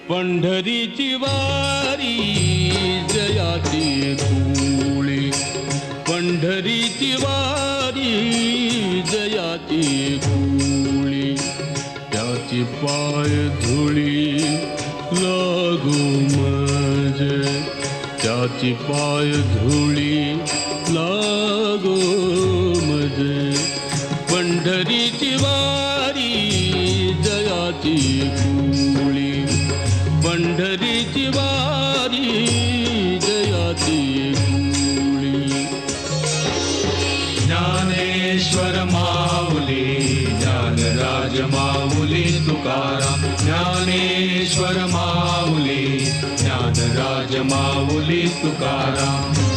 पंढरीची वारी जयाची कुळी, पंढरीची वारी जयाची कुळी, त्याची पाय धुळी लागू मजे, त्याची पाय धुळी लागो मजे. पंढरीची वारी जयाची कुळी, पंढरीची वारी जयाची कुळी. ज्ञानेश्वर माऊली ज्ञानराज माऊली तुकाराम, ज्ञानेश्वर माऊली ज्ञानराज माऊली तुकाराम.